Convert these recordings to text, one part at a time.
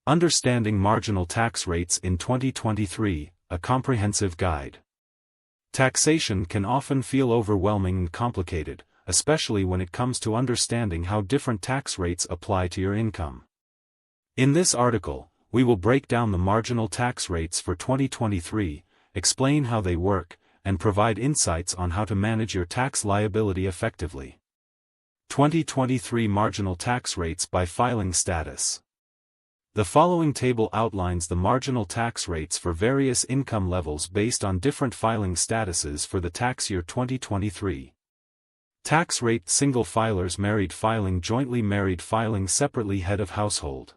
Understanding Marginal Tax Rates in 2023, a comprehensive guide. Taxation can often feel overwhelming and complicated, especially when it comes to understanding how different tax rates apply to your income. In this article, we will break down the marginal tax rates for 2023, explain how they work, and provide insights on how to manage your tax liability effectively. 2023 Marginal Tax Rates by Filing Status. The following table outlines the marginal tax rates for various income levels based on different filing statuses for the tax year 2023. Tax rate: single filers, married filing, jointly married filing, separately, head of household.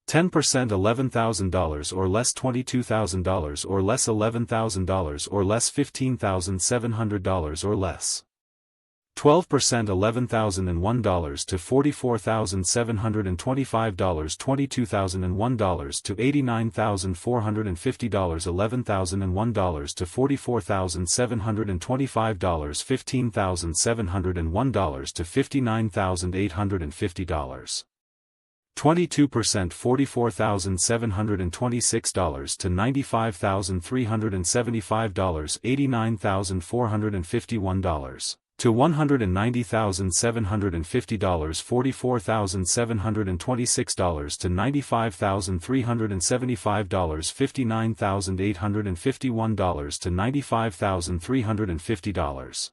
10% $11,000 or less, $22,000 or less, $11,000 or less, $15,700 or less. 12% $11,001 to $44,725, $22,001 to $89,450, $11,001 to $44,725, $15,701 to $59,850. 22% $44,726 to $95,375, $89,451. To $190,750, $44,726 to $95,375, $59,851 to $95,350.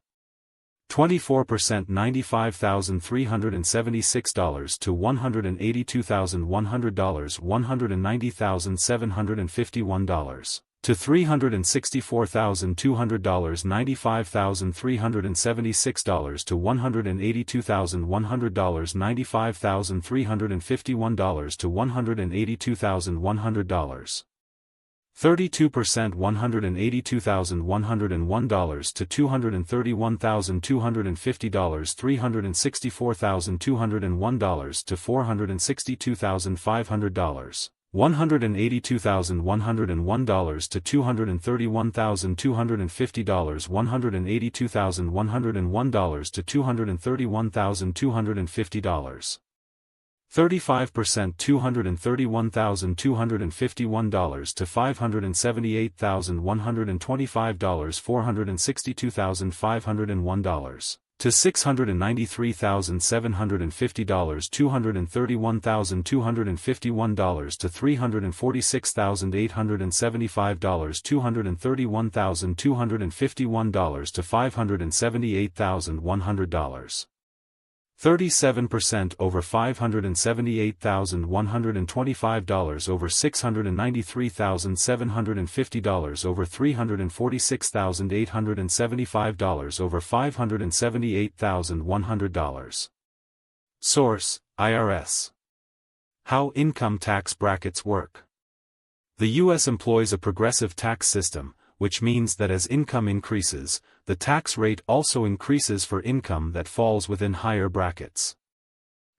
24% $95,376 to $182,100, $190,751. To $364,200, $95,376 to $182,100, $95,351 to $182,100. 32% $182,101 to $231,250, $364,201 to $462,500. $182,101 to $231,250, $182,101 to $231,250. 35% $231,251 to $578,125, $462,501. To $693,750, $231,251 to $346,875, $231,251 to $578,100. 37% over $578,125, over $693,750, over $346,875, over $578,100. Source: IRS. How income tax brackets work. The U.S. employs a progressive tax system, which means that as income increases, the tax rate also increases for income that falls within higher brackets.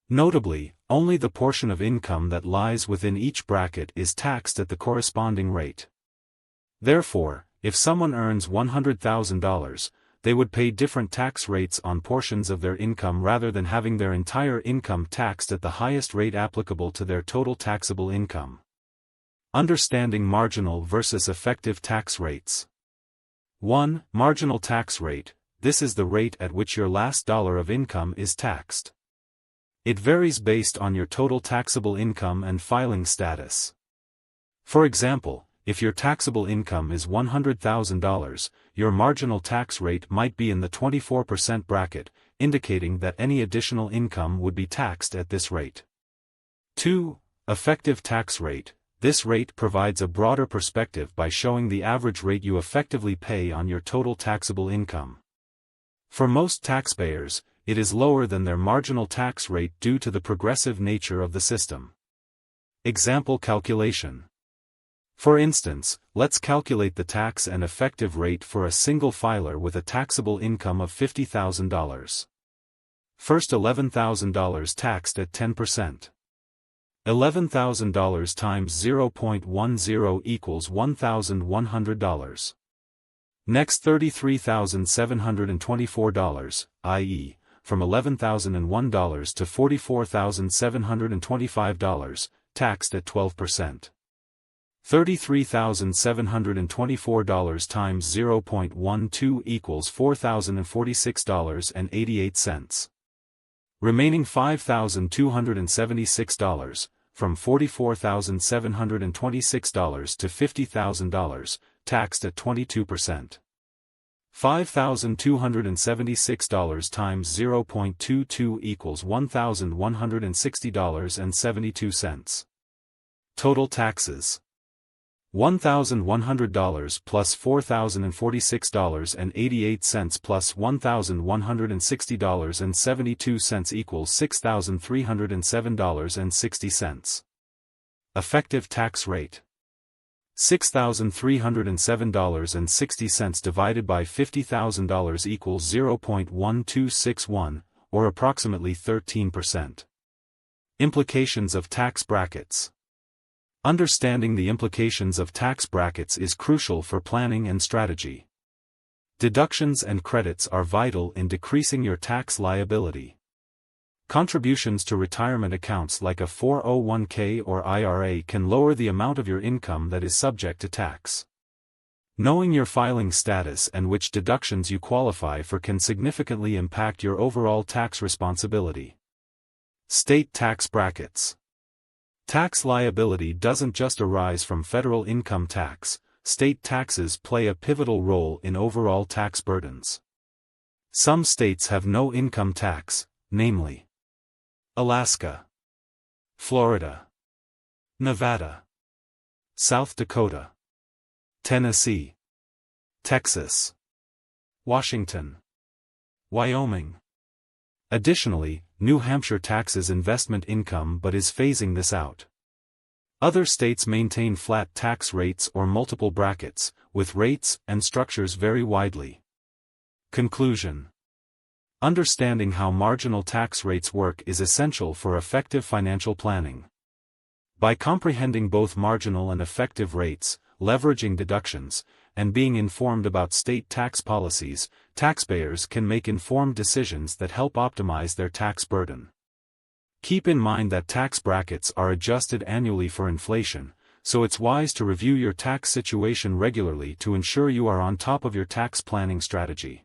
Notably, only the portion of income that lies within each bracket is taxed at the corresponding rate. Therefore, if someone earns $100,000, they would pay different tax rates on portions of their income rather than having their entire income taxed at the highest rate applicable to their total taxable income. Understanding marginal versus effective tax rates. 1. Marginal tax rate. This is the rate at which your last dollar of income is taxed. It varies based on your total taxable income and filing status. For example, if your taxable income is $100,000, your marginal tax rate might be in the 24% bracket, indicating that any additional income would be taxed at this rate. 2. Effective tax rate. This rate provides a broader perspective by showing the average rate you effectively pay on your total taxable income. For most taxpayers, it is lower than their marginal tax rate due to the progressive nature of the system. Example calculation. For instance, let's calculate the tax and effective rate for a single filer with a taxable income of $50,000. First, $11,000 taxed at 10%. $11,000 times 0.10 equals $1,100. Next, $33,724, i.e., from $11,001 to $44,725, taxed at 12%. $33,724 times 0.12 equals $4,046.88. Remaining $5,276, from $44,726 to $50,000, taxed at 22%. $5,276 times 0.22 equals $1,160.72. Total taxes: $1,100 plus $4,046.88 plus $1,160.72 equals $6,307.60. Effective tax rate: $6,307.60 divided by $50,000 equals 0.1261, or approximately 13%. Implications of tax brackets. Understanding the implications of tax brackets is crucial for planning and strategy. Deductions and credits are vital in decreasing your tax liability. Contributions to retirement accounts like a 401k or IRA can lower the amount of your income that is subject to tax. Knowing your filing status and which deductions you qualify for can significantly impact your overall tax responsibility. State tax brackets. Tax liability doesn't just arise from federal income tax. State taxes play a pivotal role in overall tax burdens. Some states have no income tax, namely Alaska, Florida, Nevada, South Dakota, Tennessee, Texas, Washington, Wyoming. Additionally, New Hampshire taxes investment income but is phasing this out. Other states maintain flat tax rates or multiple brackets, with rates and structures vary widely. Conclusion: understanding how marginal tax rates work is essential for effective financial planning. By comprehending both marginal and effective rates, leveraging deductions, and being informed about state tax policies, taxpayers can make informed decisions that help optimize their tax burden. Keep in mind that tax brackets are adjusted annually for inflation, so it's wise to review your tax situation regularly to ensure you are on top of your tax planning strategy.